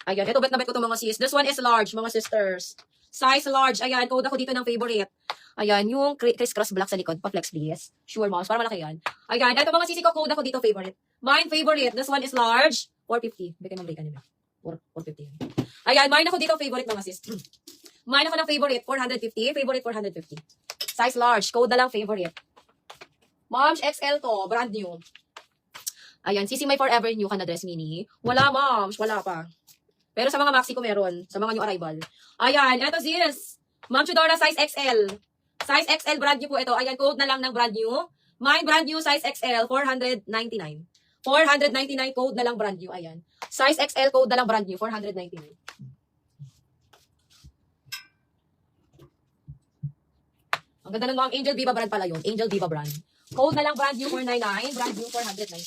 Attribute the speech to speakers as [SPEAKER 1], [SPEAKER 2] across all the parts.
[SPEAKER 1] Ayan, ito bet na bet ko itong mga sis. This one is large, mga sisters. Size large. Ayan, code ako dito ng favorite. Ayan, yung crisscross black sa likod. Pa-flex please. Sure, moms. Para malaki yan. Ayan, ito mga sisi ko, code ako dito favorite. Mine favorite. This one is large. 450. Bigay mo break nila. 450 yan. Ayan, mine ako dito favorite mga sis. Mine ako ng favorite. 450. Favorite 450. Size large. Code na lang favorite. Moms, XL to. Brand new. Ayan, sisi may forever new ka na dress mini. Wala, moms. Wala pa. Pero sa mga maxi ko meron. Sa mga new arrival. Ayan, eto sis. Ma'am Chudora, size XL. Size XL, brand new po ito. Ayan, code na lang ng brand new. Mine, brand new, size XL, 499. 499, code na lang brand new. Ayan. Size XL, code na lang brand new, 499. Ang ganda ng mga Angel Viva brand pala yun. Angel Viva brand. Code na lang brand new, 499. Brand new, 499.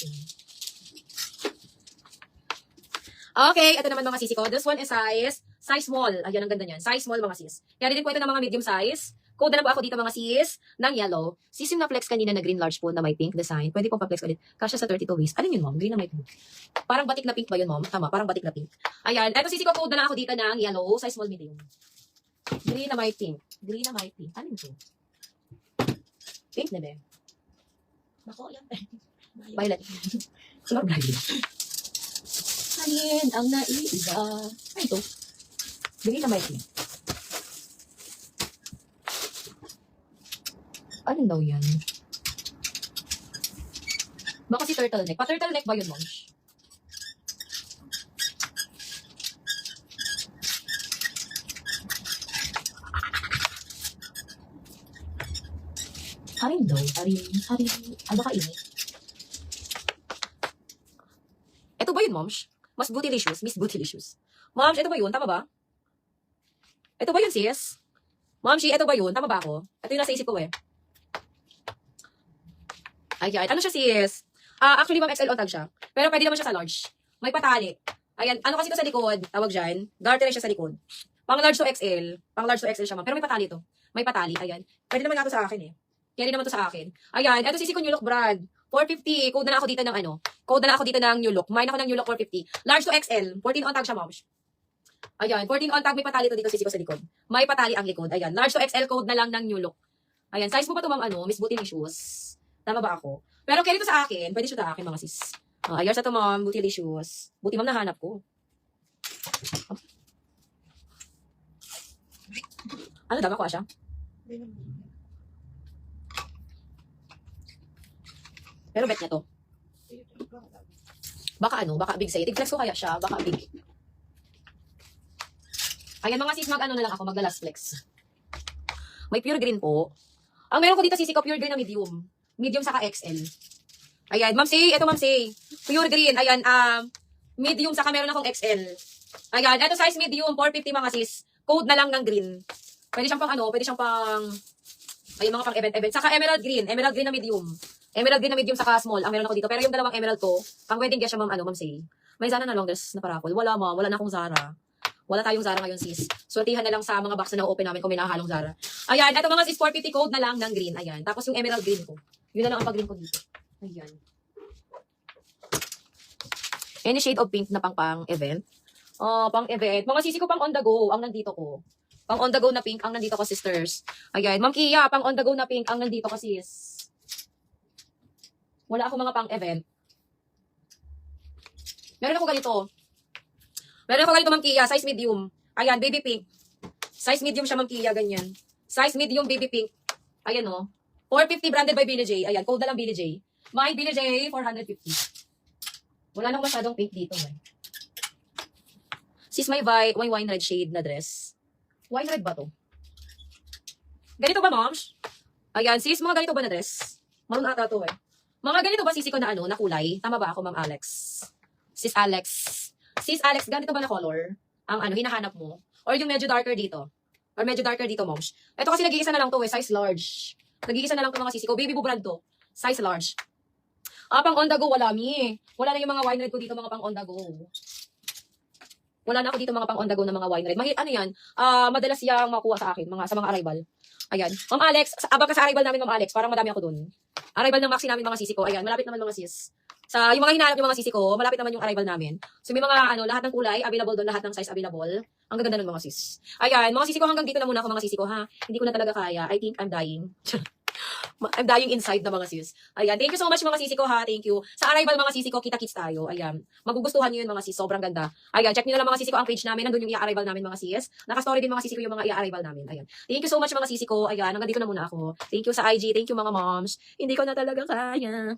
[SPEAKER 1] Okay, ito naman mga sisi ko. This one is size small. Ayan, ang ganda niyan. Size small mga sis. Kaya din po ito ng mga medium size. Code na lang po ako dito mga sis ng yellow. Sis yung na-flex kanina na green large po na may pink design. Pwede pong pa-flex ulit. Kasya sa 32 waist. Alin yun, mom? Green na may pink. Parang batik na pink ba yun, mom? Tama, parang batik na pink. Ayan, ito sisi ko, code na lang ako dito ng yellow. Size small medium. Green na may pink. Green na may pink. Alin to? Pink na ba? Nako, yan. Violet. Sunod violet. Alin ang naiiba? Ay, ito. Green na may pink. Ano daw yan? Baka si turtleneck. Pa-turtleneck ba yun, moms? Haring daw. Haring. Ano ka ini? Ito ba yun, moms? Mas bootylicious. Miss Bootylicious. Moms, ito ba yun? Tama ba? Ito ba yun, sis? Momshi, ito ba yun? Tama ba ako? Ito yung nasa isip ko eh. Ayan. Ano siya, sis? Actually, ma'am, XL on tag siya. Pero pwede naman siya sa large. May patali. Ayan. Ano kasi ito sa likod? Tawag dyan. Garter siya sa likod. Pang large to XL. Pang large to XL siya, ma'am. Pero may patali to. May patali. Ayan. Pwede naman nga to sa akin eh. Kaya naman to sa akin. Ayan. Ito sisi ko New Look brand. 450. Code na lang ako dito ng ano. Code na lang ako dito ng New Look. Mine ako ng New Look 450. Large to XL. 14 on tag siya, ma'am. Ayan. 14 on tag. May patali to dito sisi ko sa likod. May patali ang likod. Ayan. Large to XL code na lang ng New Look. Ayan. Size mo ba to, ma'am, ano? Miss Bootylicious. Tama ba ako? Pero kaya dito sa akin, pwede siya sa akin mga sis. Ayos na to, ma'am. Bootylicious. Buti, ma'am, nahanap ko. Ano daw? Makuha siya? Pero bet niya to. Baka ano? Baka big say. Tig-flex ko kaya siya. Baka big. Ayan mga sis, mag-ano na lang ako. Magla-last flex. May pure green po. Ang meron ko dito sisi ko, pure green na medium. Medium saka XL. Ayan, ma'am say, ito ma'am say. Pure green, ayan, medium saka meron akong XL. Ayan, ito size medium, 450 mga sis. Code na lang ng green. Pwede siyang pang ano, pwede siyang pang, ay mga pang event. Saka emerald green na medium. Emerald green na medium saka small, ang meron ako dito. Pero yung dalawang emerald ko, pang wedding guest siya ma'am, ano, ma'am say. May Zara na long dress na parapol. Wala ma'am, wala na akong Zara. Wala tayong Zara ngayon sis. Sortihan na lang sa mga box na na-open namin kung may nakahalong Zara. Ayan, ito mga sis, 450 code na lang ng green. Ayan, tapos yung emerald green ko. Yun na lang ang pag-green ko dito. Ayan. Any shade of pink na pang-event. Pang-event. Mga sisi ko pang on the go ang nandito ko. Pang on the go na pink ang nandito ko, sisters. Ayan. Ma'am Kia, pang on the go na pink ang nandito ko, sis. Wala ako mga pang-event. Meron ako ganito. Meron ako ganito, Ma'am Kia. Size medium. Ayan, baby pink. Size medium siya, Ma'am Kia. Ganyan. Size medium, baby pink. Ayan, oh. 450 branded by Billie J. Ayan, code na lang Billie J. My Billie J, 450. Wala nang masyadong pink dito, eh. Sis, may wine red shade na dress. Wine red ba to? Ganito ba, moms? Ayan, sis, mga ganito ba na dress? Maroon ata to, eh. Mga ganito ba, sisi ko na ano, na kulay? Tama ba ako, Ma'am Alex? Sis Alex. Sis Alex, ganito ba na color? Ang ano, hinahanap mo? Or yung medyo darker dito? Or medyo darker dito, moms? Ito kasi nag-iisa na lang to, eh. Size large. Nag-iisa na lang to mga sisi ko. Baby boo brand to. Size large. Pang on the go, wala mi. Wala na yung mga wine red ko dito, mga pang on the go. Wala na ako dito mga pang on the go na mga wine red. Ano yan? Madalas yang makuha sa akin, sa mga arrival. Ayan. Ma'am Alex, abang ka sa arrival namin, Ma'am Alex. Parang madami ako dun. Arrival ng maxi namin, mga sisi ko. Ayan, malapit naman mga sis. Sa yung mga hinahanap yung mga sisi ko, malapit naman yung arrival namin. So may mga lahat ng kulay available doon, lahat ng size available. Ang gaganda ng mga sis. Ayan, mga sisi ko hanggang dito na muna ako mga sisi ko ha. Hindi ko na talaga kaya. I think I'm dying. I'm dying inside na mga sis. Ayan, thank you so much mga sisi ko ha. Thank you. Sa arrival mga sisi ko, kita-kits tayo. Ayan, magugustuhan niyo yun mga sis. Sobrang ganda. Ayan, check niyo na lang mga sisi ko ang page namin. Nandun yung i-arrival namin mga sis. Naka-story din mga sisi ko yung mga i-arrival namin. Ayan. Thank you so much mga sisi ko. Ayan, hanggang dito na muna ako. Thank you sa IG. Thank you mga moms. Hindi ko na talaga kaya.